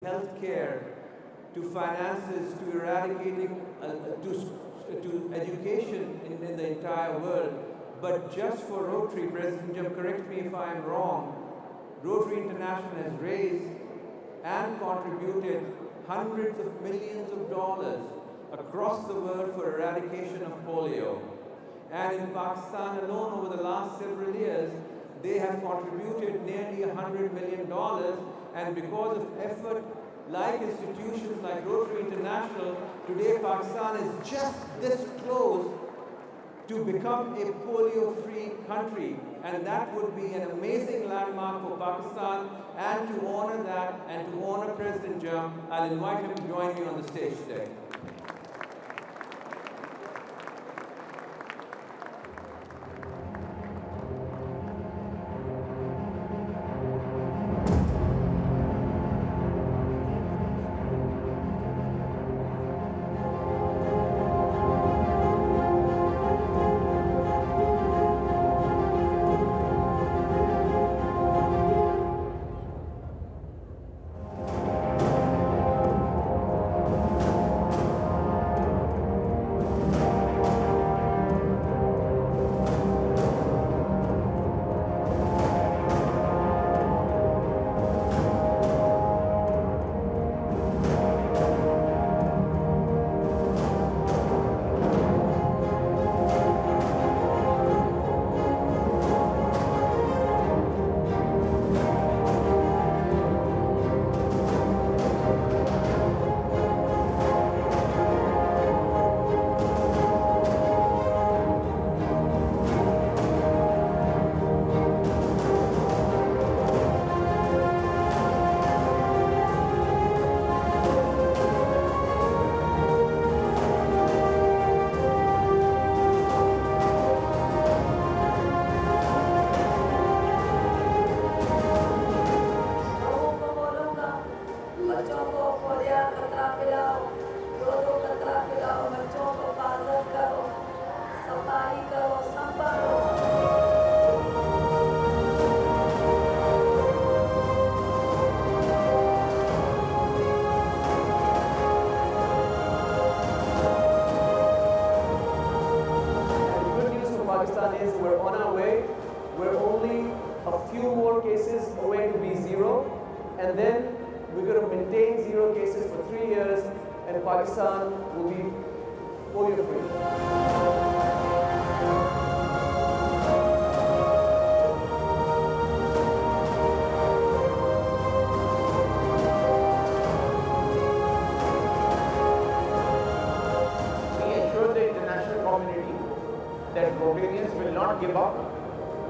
health care, to finances, to eradicating, to education in the entire world. But just for Rotary, President Jim, correct me if I'm wrong, Rotary International has raised and contributed hundreds of millions of dollars across the world for eradication of polio. And in Pakistan alone, over the last several years, they have contributed nearly $100 million, and because of effort like institutions like Rotary International, today Pakistan is just this close to become a polio-free country, and that would be an amazing landmark for Pakistan. And to honor that and to honor President Jam, I'll invite him to join me on the stage today. Pakistan is we're on our way. We're only a few more cases away to be zero, and then we're going to maintain 0 cases for 3 years, and Pakistan will be polio-free. That Rotarians will not give up.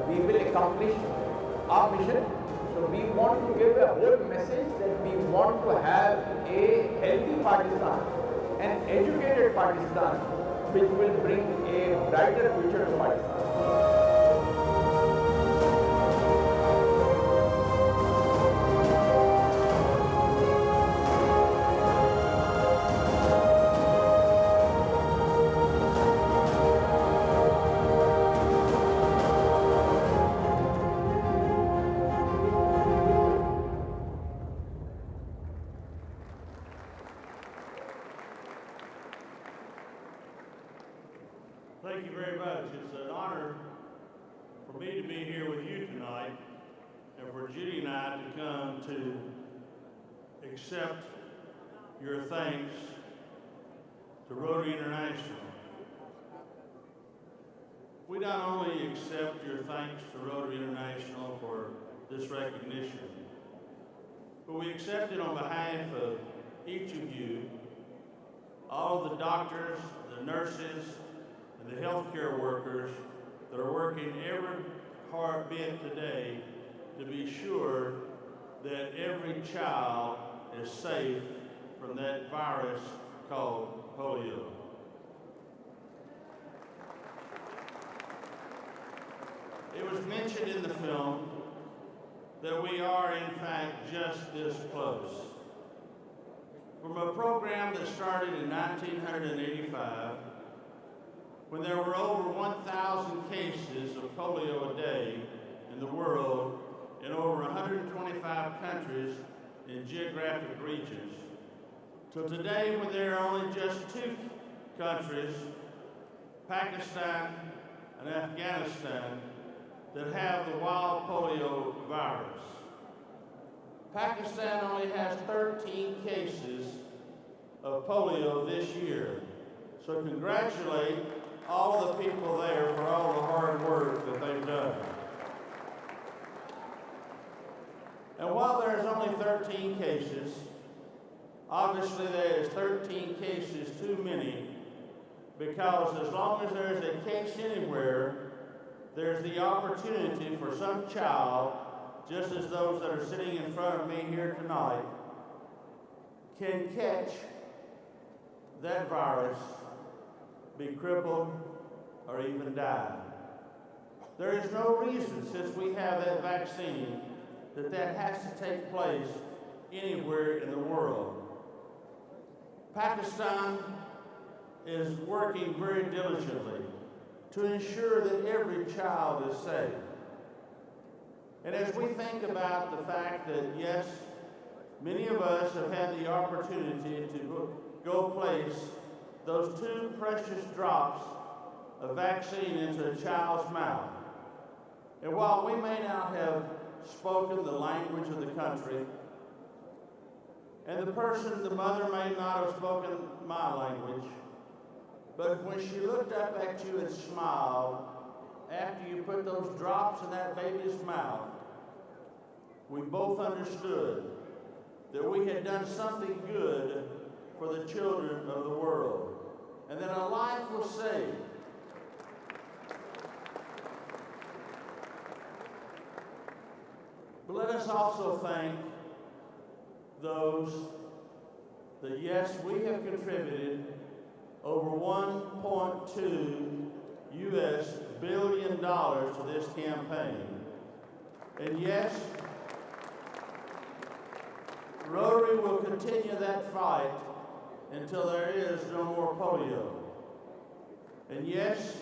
We will accomplish our mission. So we want to give a whole message that we want to have a healthy Pakistan, an educated Pakistan, which will bring a brighter future to Pakistan. Thank you very much. It's an honor for me to be here with you tonight and for Judy and I to come to accept your thanks to Rotary International. We not only accept your thanks to Rotary International for this recognition, but we accept it on behalf of each of you, all of the doctors, the nurses, and the healthcare workers that are working every hard bit today to be sure that every child is safe from that virus called polio. It was mentioned in the film that we are in fact just this close. From a program that started in 1985, when there were over 1,000 cases of polio a day in the world, in over 125 countries in geographic regions, till today when there are only just 2 countries, Pakistan and Afghanistan, that have the wild polio virus. Pakistan only has 13 cases of polio this year. So congratulate all of the people there for all the hard work that they've done. And while there's only 13 cases, obviously there is 13 cases too many, because as long as there's a case anywhere, there's the opportunity for some child, just as those that are sitting in front of me here tonight, can catch that virus, be crippled, or even die. There is no reason, since we have that vaccine, that has to take place anywhere in the world. Pakistan is working very diligently to ensure that every child is safe. And as we think about the fact that, yes, many of us have had the opportunity to go place those 2 precious drops of vaccine into a child's mouth. And while we may not have spoken the language of the country, and the mother may not have spoken my language, but when she looked up at you and smiled after you put those drops in that baby's mouth, we both understood that we had done something good for the children of the world, and that a life was saved. But let us also thank those that, yes, we have contributed over $1.2 billion to this campaign. And yes, Rotary will continue that fight until there is no more polio. And yes,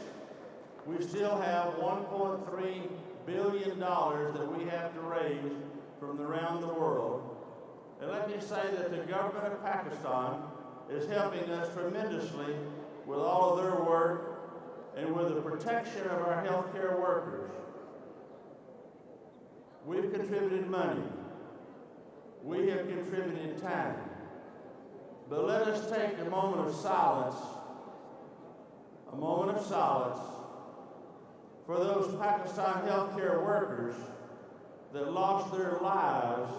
we still have $1.3 billion that we have to raise from around the world. And let me say that the government of Pakistan is helping us tremendously with all of their work and with the protection of our healthcare workers. We've contributed money. We have contributed time. But let us take a moment of silence for those Pakistan healthcare workers that lost their lives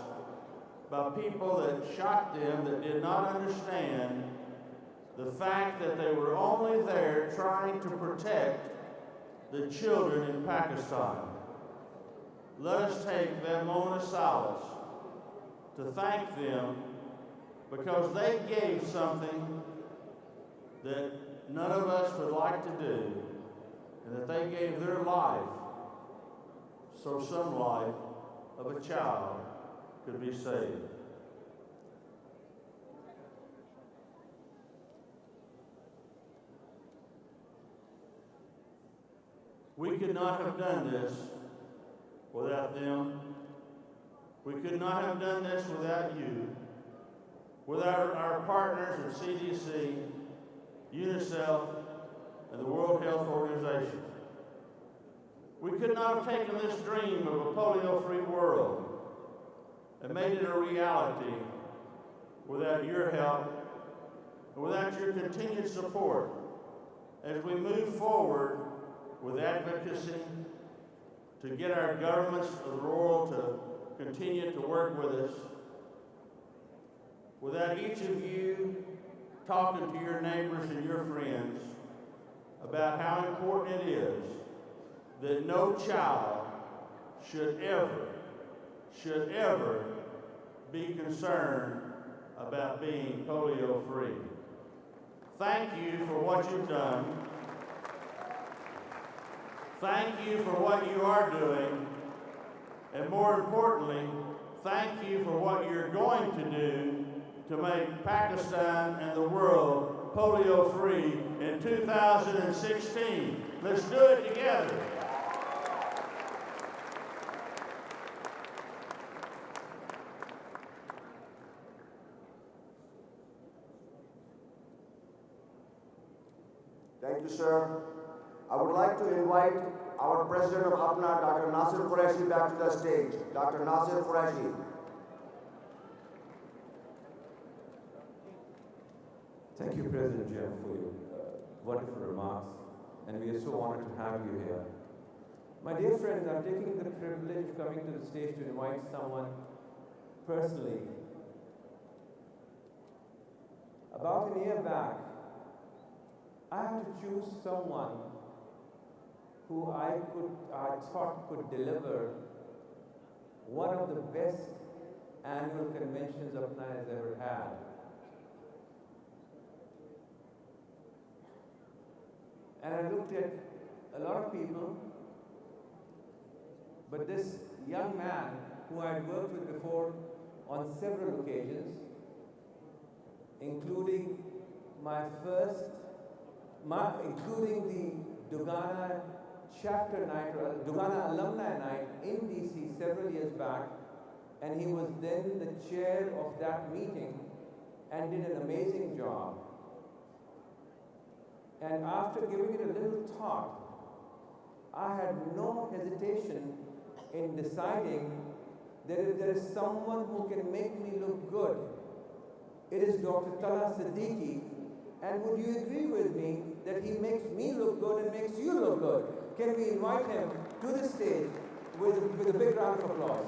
by people that shot them, that did not understand the fact that they were only there trying to protect the children in Pakistan. Let us take that moment of silence to thank them, because they gave something that none of us would like to do, and that they gave their life so some life of a child could be saved. We could not have done this without them. We could not have done this without you, without our partners at CDC, UNICEF, and the World Health Organization. We could not have taken this dream of a polio-free world and made it a reality without your help and without your continued support as we move forward with advocacy to get our governments of the world to continue to work with us. Without each of you talking to your neighbors and your friends about how important it is that no child should ever be concerned about being polio-free. Thank you for what you've done. Thank you for what you are doing. And more importantly, thank you for what you're going to do to make Pakistan and the world polio-free in 2016. Let's do it together. Thank you, sir. I would like to invite our President of APPNA, Dr. Nasir Qureshi, back to the stage. Dr. Nasir Qureshi. Thank you, President Jim, for your wonderful remarks, and we are so honored to have you here. My dear friends, I'm taking the privilege of coming to the stage to invite someone personally. About a year back, I had to choose someone who I thought could deliver one of the best annual conventions APPNA has ever had. And I looked at a lot of people, but this young man who I had worked with before on several occasions, including including the Dugana chapter night, or Dugana alumni night in DC several years back, and he was then the chair of that meeting and did an amazing job. And after giving it a little thought, I had no hesitation in deciding that if there is someone who can make me look good, it is Dr. Talha Siddiqui. And would you agree with me that he makes me look good and makes you look good? Can we invite him to the stage with a big round of applause?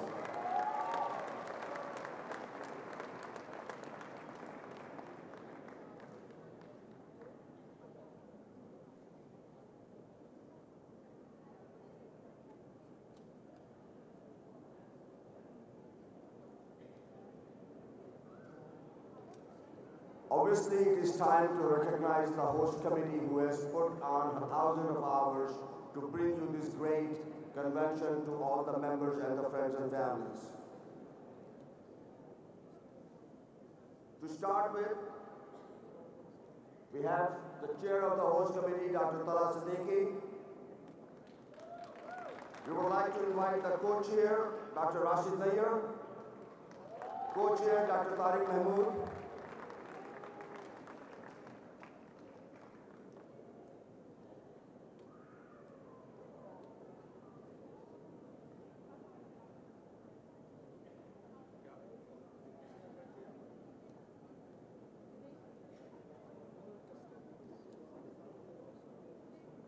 Obviously, it is time to recognize the host committee who has put on 1,000 of hours to bring you this great convention to all the members and the friends and families. To start with, we have the chair of the host committee, Dr. Talha Siddiqui. We would like to invite the co-chair, Dr. Rashid Nayyar, co-chair, Dr. Tariq Mahmood,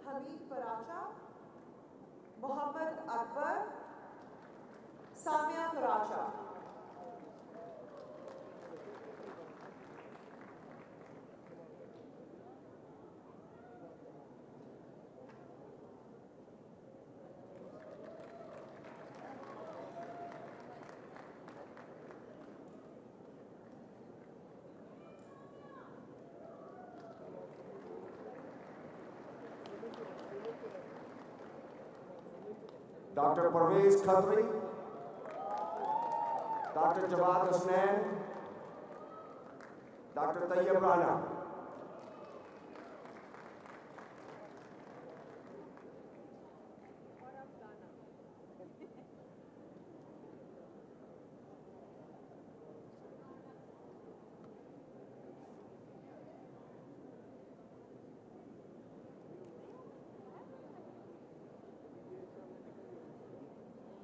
Hamid Paracha, Muhammad Akbar, Samia Paracha. Dr. Parvez Khatri, Dr. Jawad Hasnan, Dr. Tayyib Rana.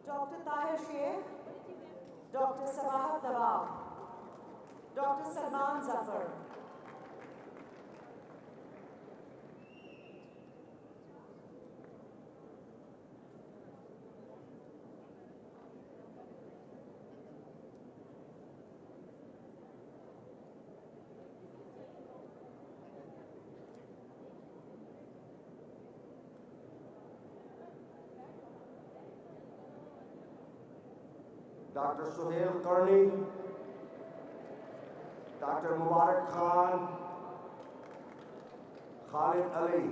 Dr. Tahir Sheikh, Dr. Sabahat Nawab, Dr. Salman Zafar. Dr. Suhail Karni, Dr. Mubarak Khan, Khalid Ali.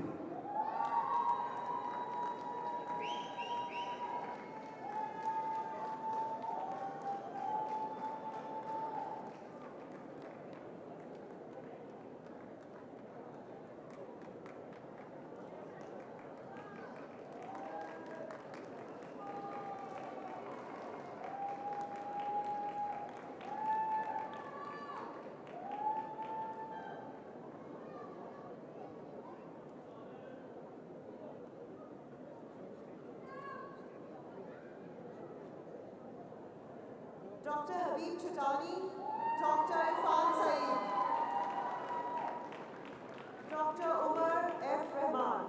Dr. Habib Chutani, Dr. Irfan Saeed, Dr. Umar F. Rahman,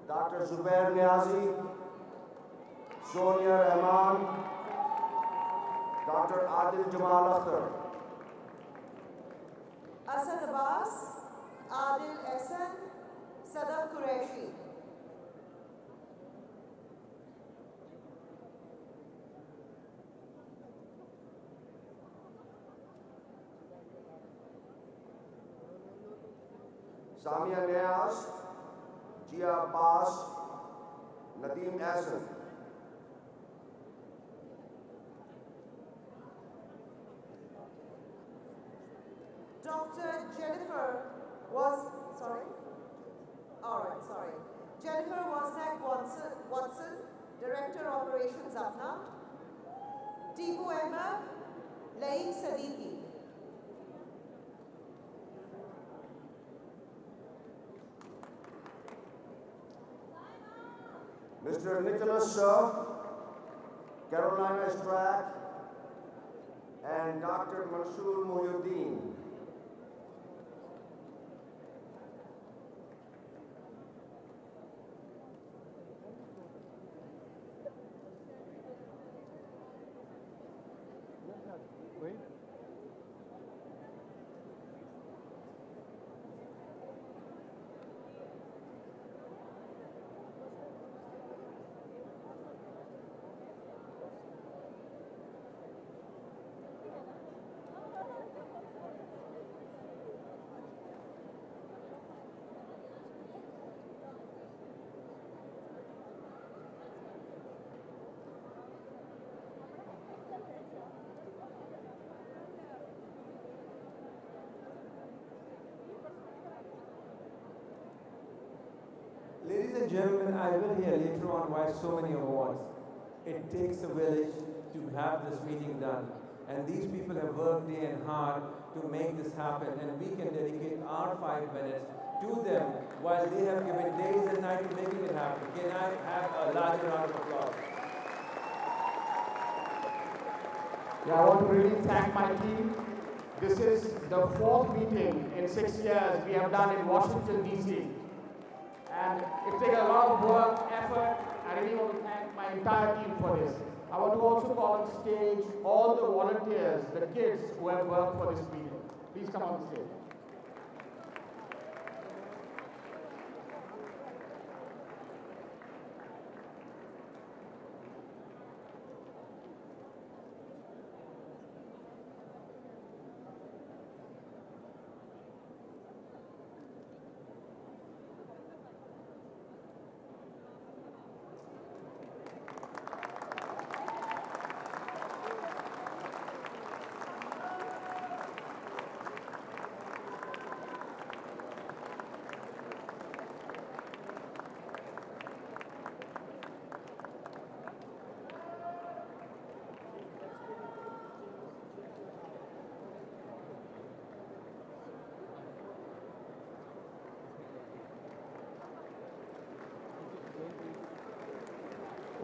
Dr. Zubair Niazi, Sonia Rahman, Dr. Adil Jamal Akhtar, Asad Abbas, Adil Ehsan, Sadaf Qureshi, Samia Niaz, Jia Abbas, Nadeem Ahsan, Dr. Jennifer Watson, Director Operations APPNA, TVOne, Laik Siddiqui, Mr. Nicholas Shaw, Carolina Strack, and Dr. Mansoor Muhyiddin. Ladies and gentlemen, I will hear later on why so many awards. It takes a village to have this meeting done. And these people have worked day and hard to make this happen. And we can dedicate our 5 minutes to them while they have given days and nights to making it happen. Can I have a larger round of applause? Yeah, I want to really thank my team. This is the 4th meeting in 6 years we have done in Washington, D.C. And it takes a lot of work, effort. I really want to thank my entire team for this. I want to also call on stage all the volunteers, the kids who have worked for this meeting. Please come on stage.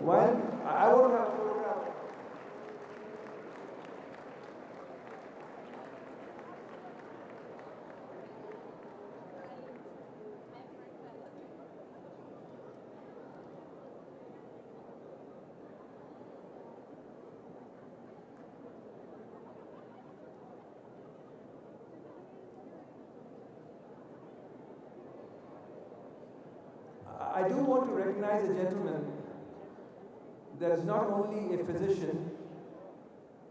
Well, I want to have a photograph. I do want to recognize a gentleman that is not only a physician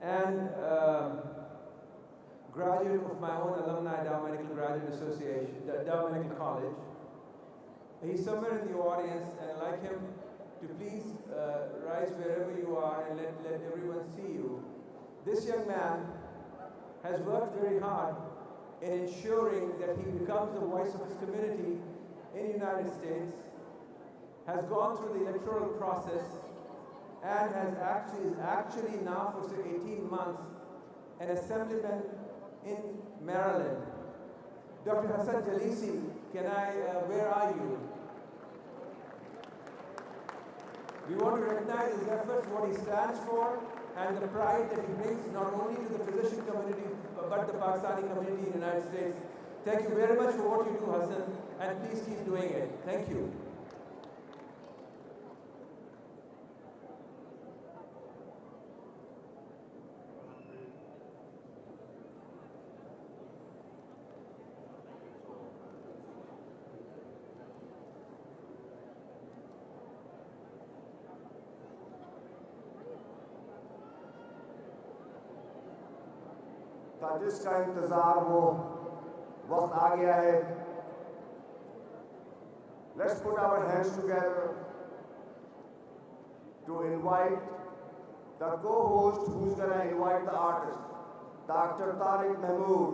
and graduate of my own alumni Dow Medical Graduate Association, Dow Medical College. He's somewhere in the audience, and I'd like him to please rise wherever you are and let everyone see you. This young man has worked very hard in ensuring that he becomes the voice of his community in the United States, has gone through the electoral process, and is actually now for 18 months an assemblyman in Maryland. Dr. Hassan Jalisi, where are you? We want to recognize his efforts, what he stands for, and the pride that he brings not only to the physician community, but the Pakistani community in the United States. Thank you very much for what you do, Hassan, and please keep doing it. Thank you. जिसका इंतजार वो वक्त आ गया है. Let's put our hands together to invite the co-host who's going to invite the artist, Dr. Tariq Mahmood.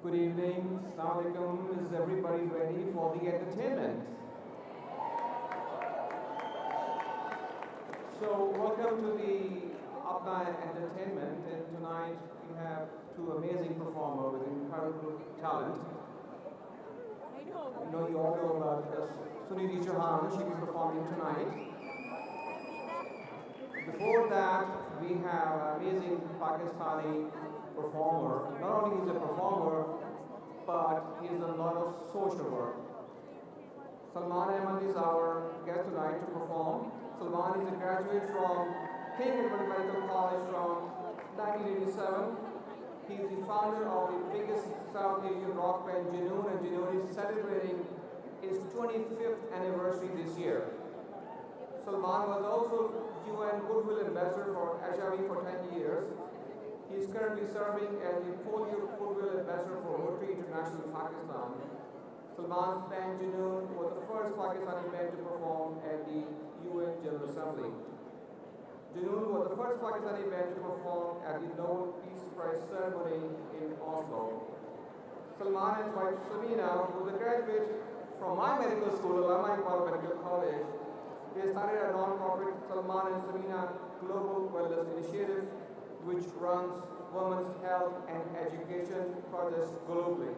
Good evening, Assalamu alaikum. Is everybody ready for the entertainment? So, welcome to the APPNA Entertainment, and tonight we have two amazing performers with incredible talent. You know, you all know about Suniti Chauhan, she'll be performing tonight. Before that, we have an amazing Pakistani performer. Not only is a performer, but he's done a lot of social work. Salman Ahmed is our guest tonight to perform. Salman is a graduate from King Edward Medical College from 1987. He's the founder of the biggest South Asian rock band TVOne, and TVOne is celebrating its 25th anniversary this year. Salman was also UN Goodwill Ambassador for HIV for 10 years. He is currently serving as the Polio Goodwill Ambassador for Rotary International Pakistan. Salman's band TVOne was the first Pakistani band to perform at the UN General Assembly. TVOne was the first Pakistani band to perform at the Nobel Peace Prize ceremony in Oslo. Salman and his wife Samina, who is a graduate from my medical school, Alama Iqbal Medical College, they started a non-profit Salman and Samina Global Wellness Initiative, which runs women's health and education projects globally.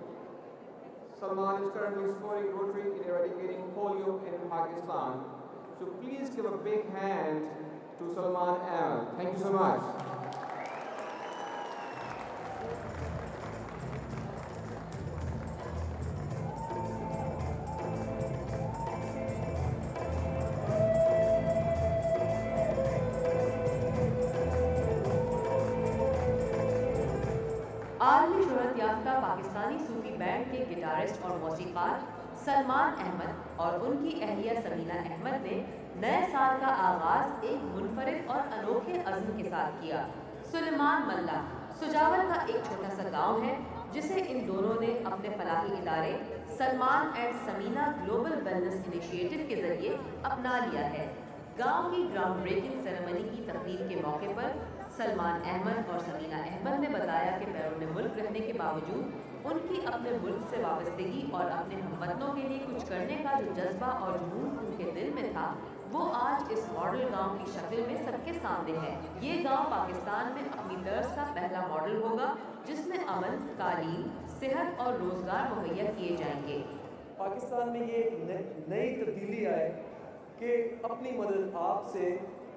Salman is currently supporting Rotary in eradicating polio in Pakistan. So please give a big hand to Salman Ahmed. Thank you so much. आलमी शोहरत याफ्ता पाकिस्तानी सूफी band के guitarist और मौसीकार सलमान अहमद और उनकी अहलिया समीना अहमद ने नए साल का आगाज एक मुनफरिद और अनोखे अज़्म के साथ किया। सुलेमान मल्ला सुजावल का एक छोटा सा गांव है जिसे इन दोनों ने अपने फलाही इदारे Salman and Sameena Global Wellness Initiative के जरिए अपना लिया है। गांव की ग्राउंड ब्रेकिंग सेरेमनी की तकरीब के मौके पर सलमान अहमद और समीना अहमद ने बताया कि बैरून मुल्क रहने के बावजूद उनकी अपने मुल्क से वाबस्तगी और अपने हमवतनों के लिए कुछ करने का जो जज्बा और जुनून उनके दिल में था, वो आज इस मॉडल गांव की शक्ल में सबके सामने है। ये गांव पाकिस्तान में अपनी तर्ज का पहला मॉडल होगा जिसमें अमन, तालीम, सेहत और रोजगार मुहैया किए जाएंगे। पाकिस्तान में ये नई तब्दीली आए कि अपनी मदद आपसे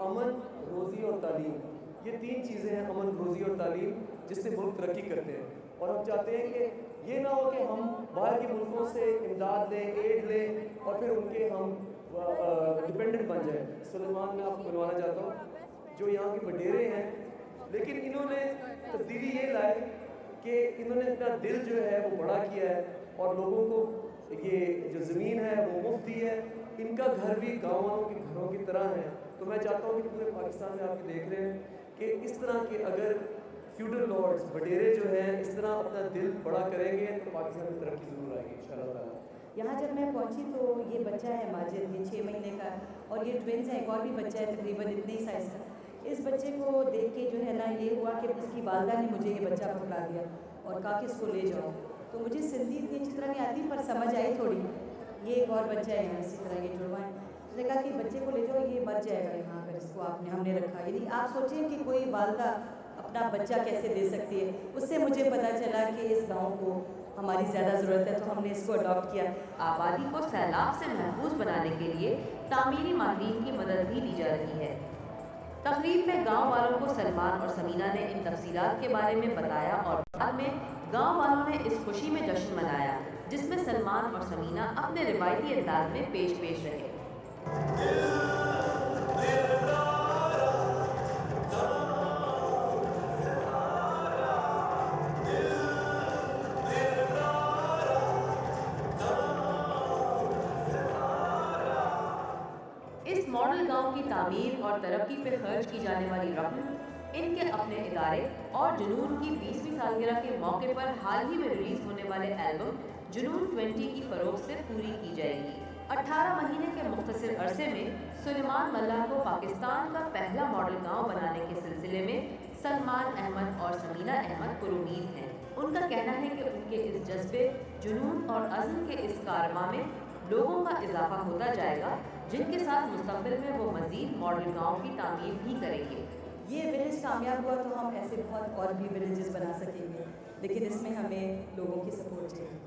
अमन, रोज़ी और तालीम, ये तीन चीज़ें हैं, अमन, रोज़ी और तालीम, जिससे मुल्क तरक्की करते हैं। और हम चाहते हैं कि ये ना हो कि हम बाहर के मुल्कों से इमदाद लें, एड लें और फिर उनके हम डिपेंडेंट बन जाएं। सुलेमान मैं आपको बनवाना चाहता हूँ जो यहाँ के वडेरे हैं, लेकिन इन्होंने तब्दीली ये लाई कि इन्होंने अपना दिल जो है वो बड़ा किया है और लोगों को ये जो ज़मीन है वो मुफ्त दी है। इनका घर भी गाँव वालों के घरों की तरह है। तो मैं चाहता हूँ कि पूरे पाकिस्तान में आप देख रहे हैं कि इस तरह के अगर फ्यूडल लॉर्ड्स वडेरे जो हैं इस तरह अपना दिल बड़ा करेंगे तो पाकिस्तान में तरक्की ज़रूर आएगी इंशाअल्लाह ताला। यहाँ जब मैं पहुँची तो ये बच्चा है माजिद, ये 6 महीने का, और ये ट्विंस है, एक और भी बच्चा है तकरीबन इतने ही साइज़ का। इस बच्चे को देख के जो है ना ये हुआ कि इसकी वालदा ने मुझे ये बच्चा पकड़ा दिया और कहा कि इसको ले जाओ। तो मुझे सिंधी इतनी अच्छी तरह नहीं आती पर समझ आई थोड़ी। ये एक और बच्चा है यहाँ इसी तरह ये जुड़वा है। उसने कहा कि बच्चे को ले जाओ, ये मर जाएगा यहाँ अगर इसको हमने रखा। यदि आप सोचें कि कोई वालदा अपना बच्चा कैसे दे सकती है, उससे मुझे पता चला कि इस गाँव को हमारी ज़्यादा ज़रूरत है, तो हमने इसको अडॉप्ट किया। आबादी को सैलाब से महफूज बनाने के लिए तामीरी माहिरीन की मदद भी दी जा रही है। तकरीब में गांव वालों को सलमान और समीना ने इन तफसीलात के बारे में बताया और बाद में गांव वालों ने इस खुशी में जश्न मनाया जिसमें सलमान और समीना अपने रिवायती अंदाज में पेश रहे। इस मॉडल गांव की तामीर और तरक्की पर खर्च की जाने वाली रकम इनके अपने इदारे और जुनून की 20वीं सालगिरह के मौके पर हाल ही में रिलीज होने वाले एल्बम जुनून 20 की फरोख से पूरी की जाएगी। 18 महीने के मुख्तसर अरसे में सुलेमान मल्लाह को पाकिस्तान का पहला मॉडल गांव बनाने के सिलसिले में सलमान अहमद और समीना अहमद पुरुमीद हैं। उनका कहना है कि उनके इस जज्बे, जुनून और अज़्म के इस कारवा में लोगों का इजाफा होता जाएगा जिनके साथ मुस्तक़बिल में वो मज़ीद मॉडल गांव की तामीर भी करेंगे। ये विलेज कामयाब हुआ तो हम ऐसे बहुत और भी विलेजेस बना सकेंगे, लेकिन इसमें हमें लोगों की सपोर्ट चाहिए।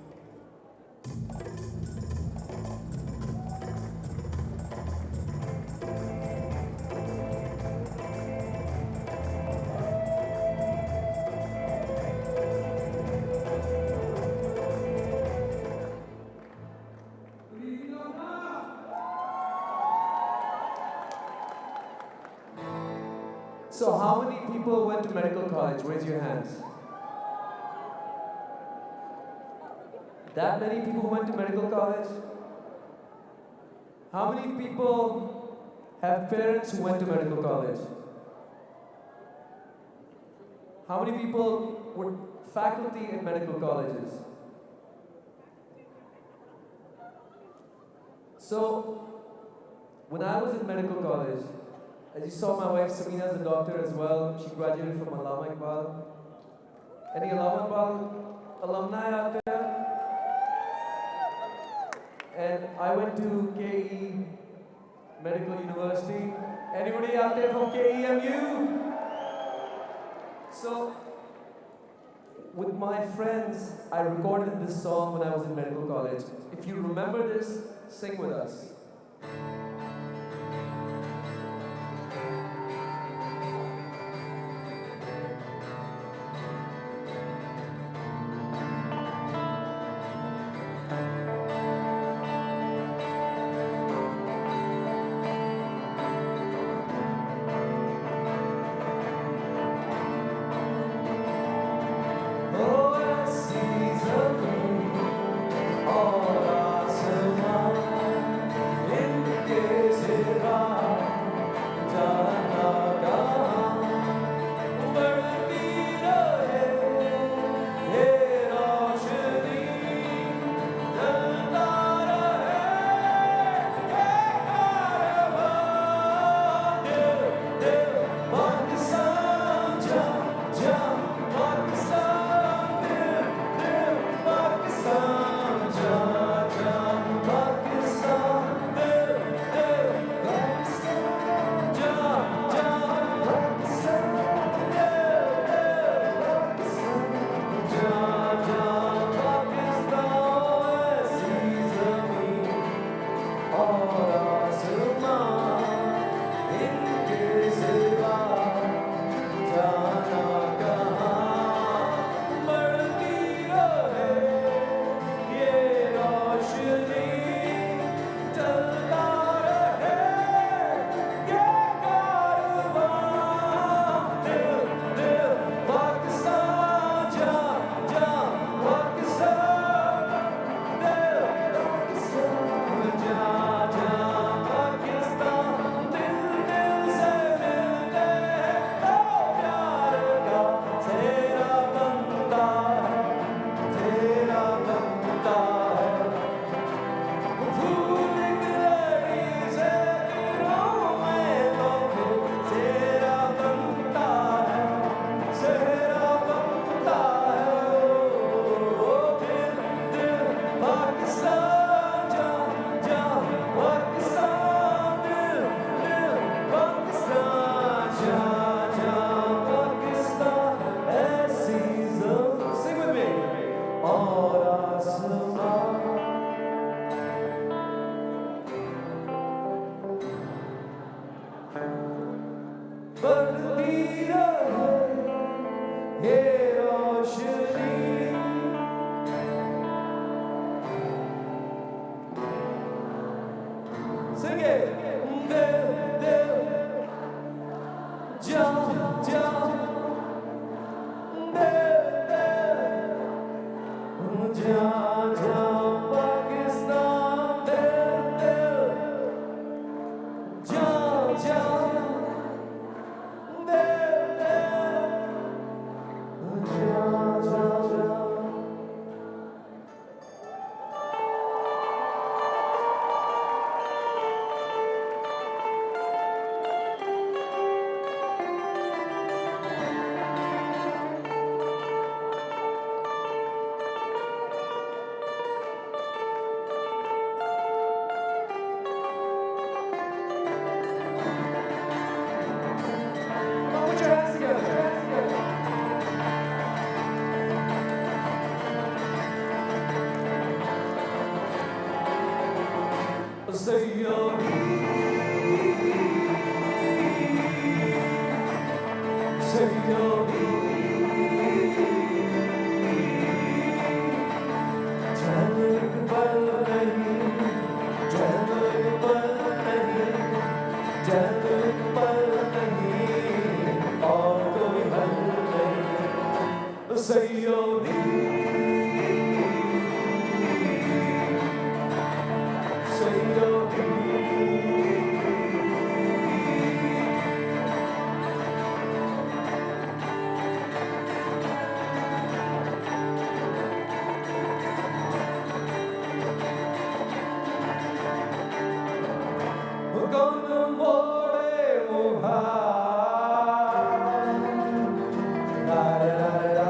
So how many people went to medical college? Raise your hands. That many people went to medical college? How many people have parents who went to medical college? How many people were faculty in medical colleges? So, when I was in medical college, as you saw, my wife Samina is a doctor as well. She graduated from Allama Iqbal. Any Allama Iqbal alumni out there? And I went to KE Medical University. Anybody out there from KEMU? So, with my friends, I recorded this song when I was in medical college. If you remember this, sing with us. All I मिलेंगे दिल दिल जान जान दिल दिल जान जान पाकिस्तान दिल दिल जान जान दिल दिल जान जान जान Put your hands together. Say your say your channel पर नहीं चैनल पर नहीं चैनल पर नहीं और कोई हल नहीं सैयोरी सैयोरी Gonna more muha da da da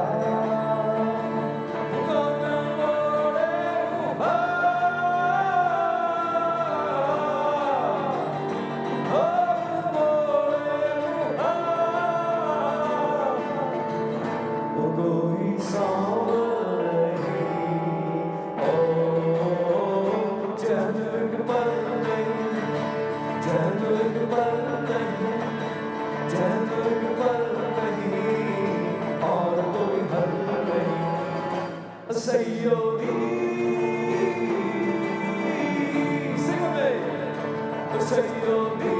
Gonna more muha oh koi sawan nahi oh janag par nahi janag par nahi janag par nahi aur koi hal nahi sayyodi sing with me sayyodi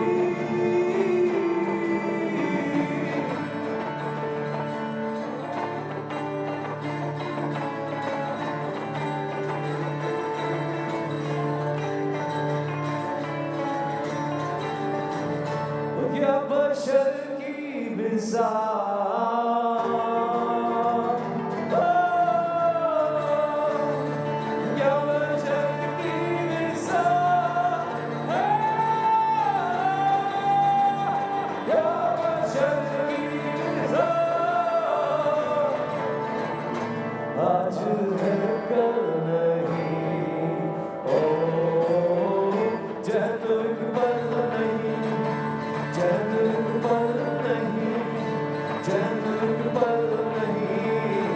क्या बशर की मिसाल क्या बशर की मिसाल क्या बशर की मिसाल आज है कल नहीं ओ जनक पर नहीं जनक पर नहीं जनक पर नहीं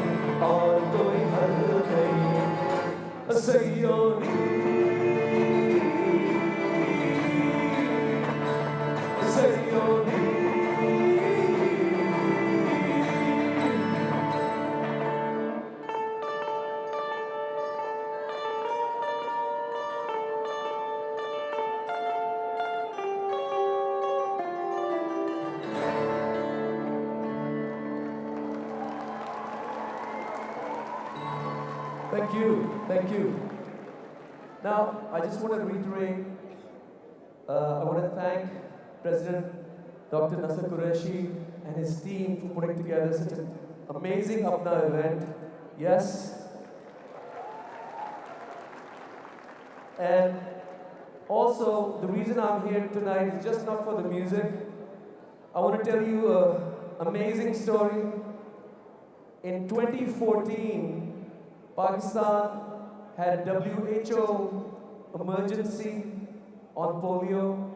और कोई हल नहीं सैयोरी सैयोरी Thank you, thank you. Now, I just want to reiterate, I want to thank President Dr. Nasser Qureshi and his team for putting together such an amazing APPNA event. Yes. And also, the reason I'm here tonight is just not for the music. I want to tell you an amazing story. In 2014, Pakistan had a WHO emergency on polio.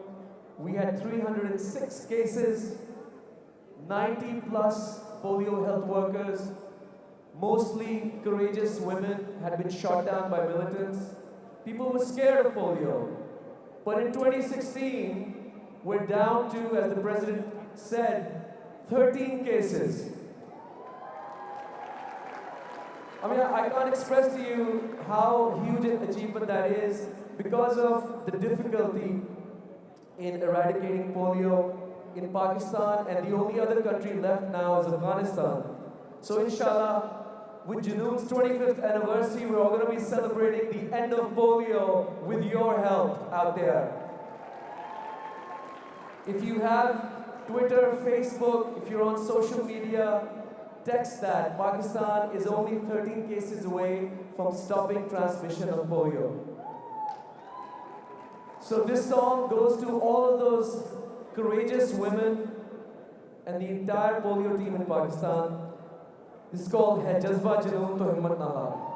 We had 306 cases, 90 plus polio health workers, mostly courageous women, had been shot down by militants. People were scared of polio. But in 2016, we're down to, as the president said, 13 cases. I mean, I can't express to you how huge an achievement that is because of the difficulty in eradicating polio in Pakistan, and the only other country left now is Afghanistan. So inshallah, with Junoon's 25th anniversary, we're all going to be celebrating the end of polio with your help out there. If you have Twitter, Facebook, if you're on social media, text that. Pakistan is only 13 cases away from stopping transmission of polio. So this song goes to all of those courageous women and the entire polio team in Pakistan. This is called Hai Jazba Junoon To Himmat Na Haar.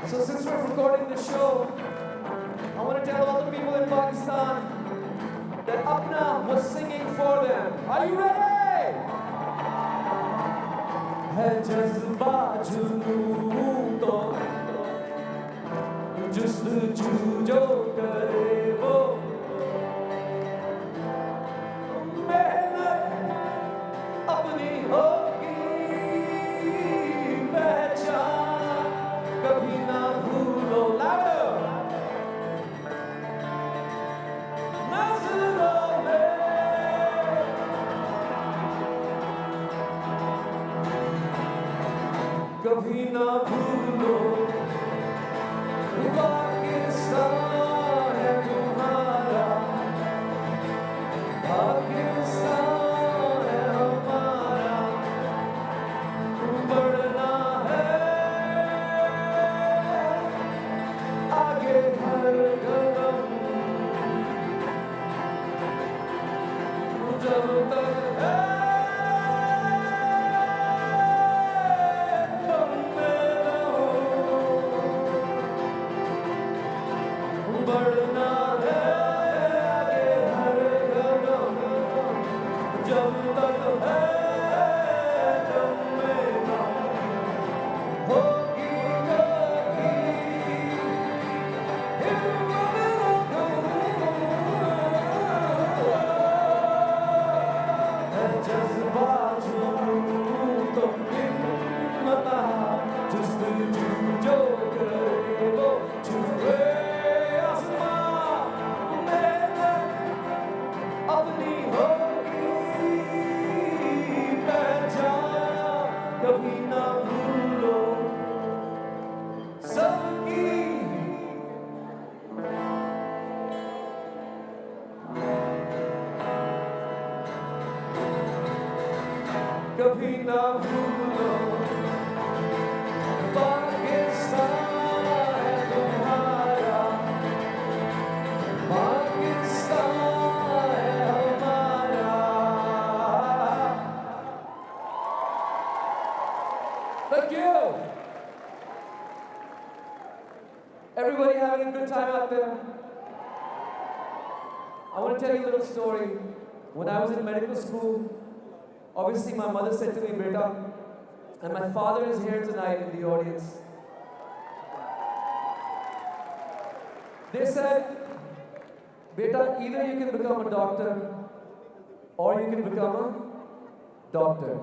So since we're recording the show, I want to tell all the people in Pakistan that APPNA was singing for them. Are you ready? Hai jazba junoon to justju jo kare wo mehnat apni hogi pehchan kabhi na bhulo. Louder! Nazaron mein kabhi na bhulo, Pakistan hai tumhara, Pakistan hai hamara, बढ़ना है आगे हर कदम, जब तक है दम में रहो, बढ़ना है आगे हर कदम, जब तक है दम में रहो, होगी कभी हिम्मत रखो, कभी ना भूलो पाकिस्तान है तुम्हारा, पाकिस्तान है हमारा। Thank you. Everybody having a good time out there? I want to tell you a little story. When I was in medical school, obviously my mother said to me, "Beta," and my father is here tonight in the audience. They said, "Beta, either you can become a doctor or you can become a doctor."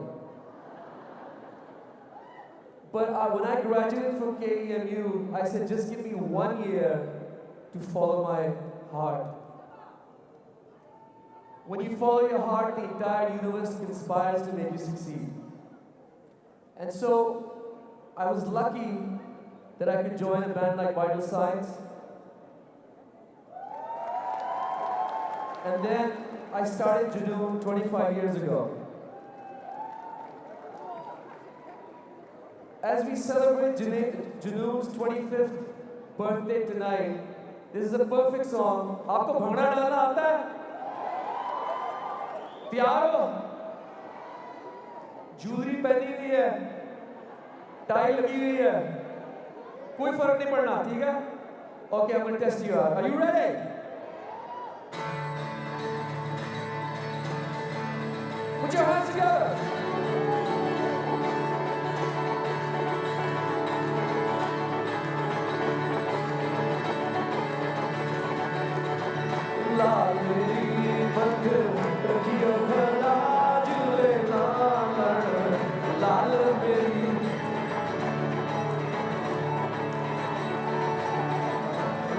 But when I graduated from KEMU, I said, "Just give me 1 year to follow my heart." When you follow your heart, the entire universe conspires to make you succeed. And so, I was lucky that I could join a band like Vital Signs. And then I started Junoon 25 years ago. As we celebrate Junoon's 25th birthday tonight, this is a perfect song. Aapko bhangra dalna aata hai? तैयार हो? Jewellery पहनी हुई है, tie लगी हुई है, कोई फर्क नहीं पड़ना, ठीक है? Okay, I'm going to test you out. Are you ready? Put your hands together. लाल मेरी पग रखियो भला झूले लाल मेरी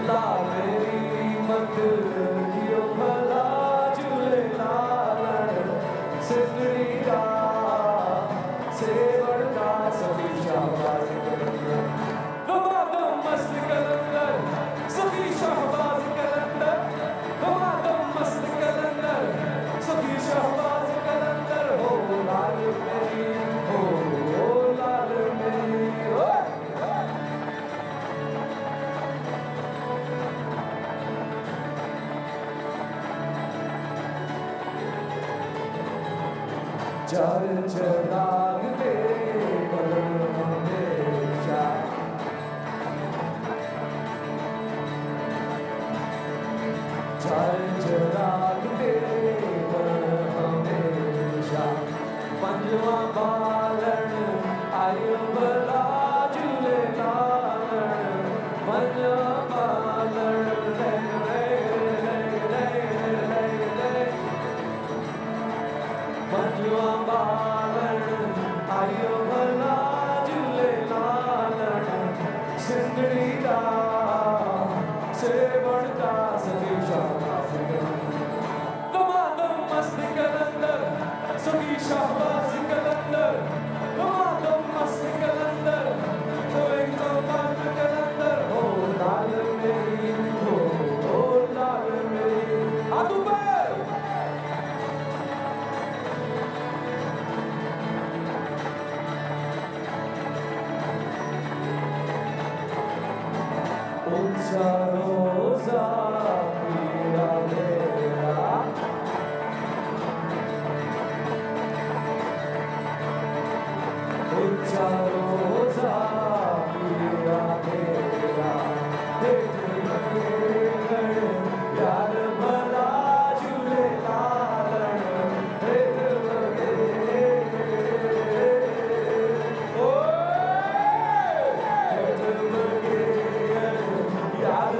लाल मेरी पग रखियो भला झूले सिंदरी का से बड़का सभी शाहबाज कलंदर मस्त कलंदर सभी शाहबाज कलंदर मस्त कलंदर सभी शाहबाज कलंदर हो लाल मेरी हो लाल मेरी चार चराग तेरे कदमों में शाह चार चराग तेरे हमेशा पंजवा बालन आयो भला झूले लालन पंजवा बालन रे रे रे रे रे रे पंजवा बालन आयो भला झूले लालन सिंदड़ी का से बढ़ता सभी शाहबाज कलंदर मस्त कलंदर सभी शाहबाज कलंदर मस्त कलंदर कोई तो बात कलंदर हो लाल मेरी हो लाल मेरी आदू पर ऊंचा रोजा पीरा मेरा ऊंचा रोजा पीरा मेरा यार भला झूले लालन यार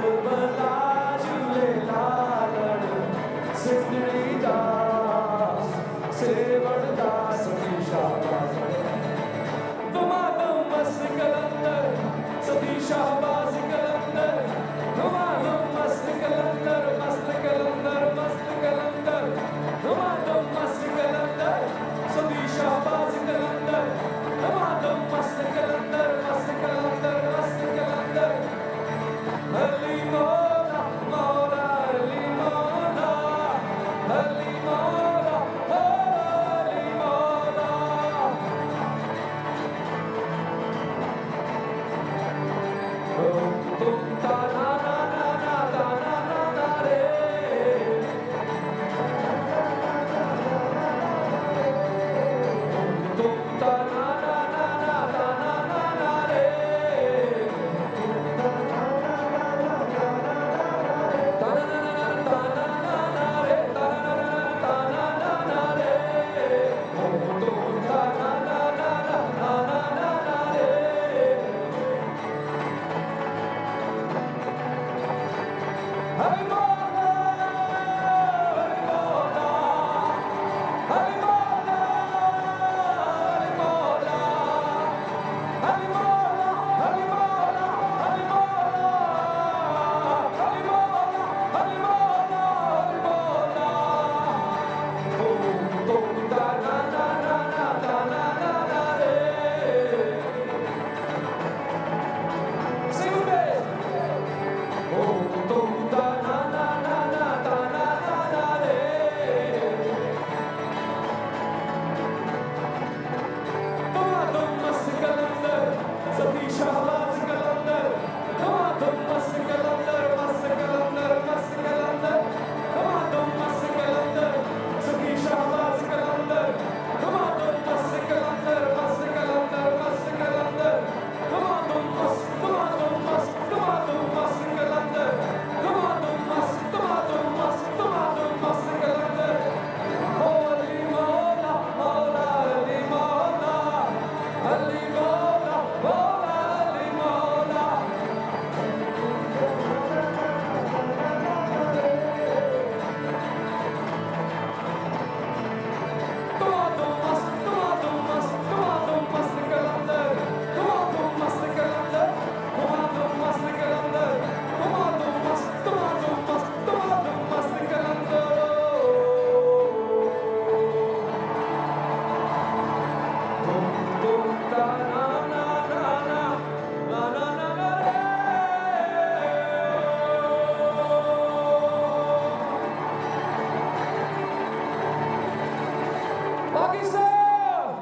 Pakistan!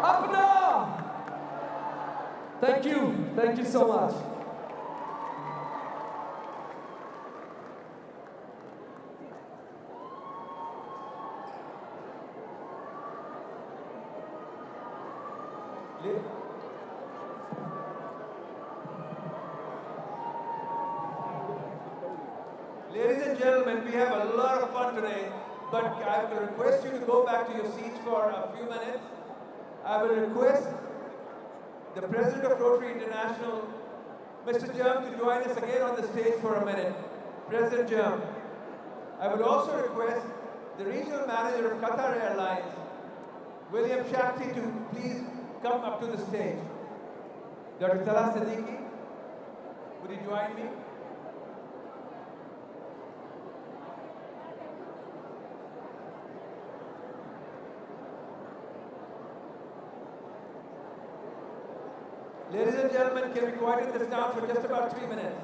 APPNA! Thank you so much. Ladies and gentlemen, we have a lot of fun today, but I will request you to go back to your seats for a few minutes. I will request the President of Rotary International, Mr. Jam, to join us again on the stage for a minute. President Jam. I would also request the Regional Manager of Qatar Airlines, William Shakti, to please come up to the stage. Dr. Salah Siddiqui, would you join me? Ladies and gentlemen, can we quieten this down for just about 3 minutes?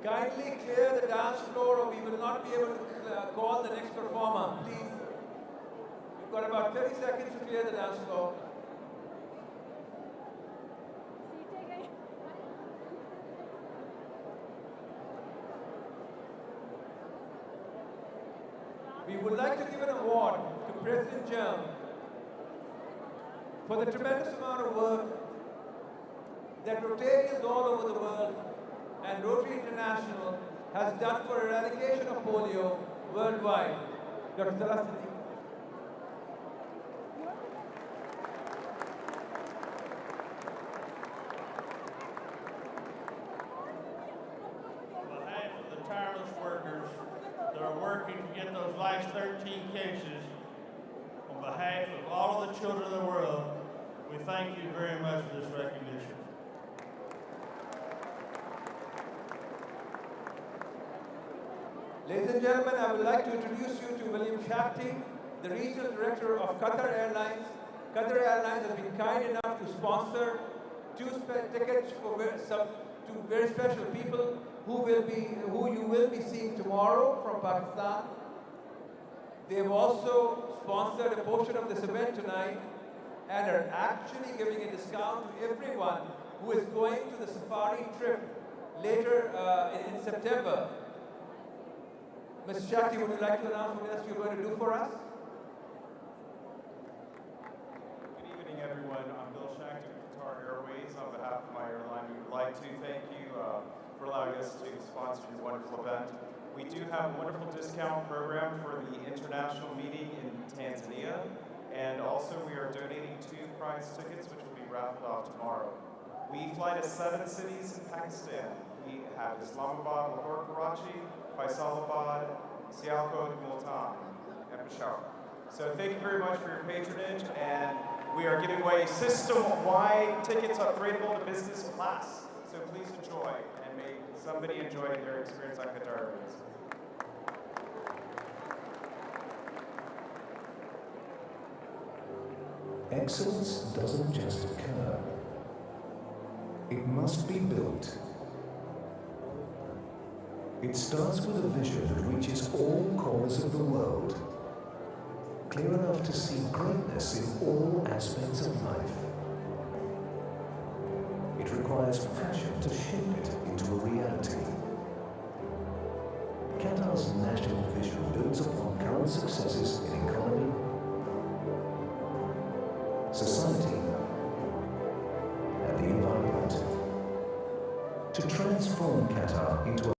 Kindly clear the dance floor or we will not be able to call the next performer, please. You've got about 30 seconds to clear the dance floor. We would like to give an award to President Jam for the tremendous amount of work that Rotarians all over the world and Rotary International has done for eradication of polio worldwide. Dr. Salah Siddiqui. On behalf of the tireless workers that are working to get those last 13 cases, on behalf of all of the children of the world, we thank you very much for this recognition. Ladies and gentlemen, I would like to introduce you to William Shakti, the Regional Director of Qatar Airlines. Qatar Airlines has been kind enough to sponsor 2 tickets for two very special people who you will be seeing tomorrow from Pakistan. They have also sponsored a portion of this event tonight and are actually giving a discount to everyone who is going to the safari trip later in September. Mr. Shakti, would you like to announce what else you're going to do for us? Good evening, everyone. I'm Bill Shakti with Qatar Airways. On behalf of my airline, we would like to thank you for allowing us to sponsor your wonderful event. We do have a wonderful discount program for the international meeting in Tanzania, and also we are donating 2 prize tickets, which will be raffled off tomorrow. We fly to 7 cities in Pakistan. We have Islamabad, Lahore, Karachi, Faisalabad, Sialkot, Multan, and Peshawar. So thank you very much for your patronage, and we are giving away system-wide tickets upgradable to business class. So please enjoy, and may somebody enjoy their experience on Qatar Airways. Excellence doesn't just occur. It must be built. It starts with a vision that reaches all corners of the world, clear enough to see greatness in all aspects of life. It requires passion to shape it into a reality. Qatar's national vision builds upon current successes in economy, society, and the environment. To transform Qatar into a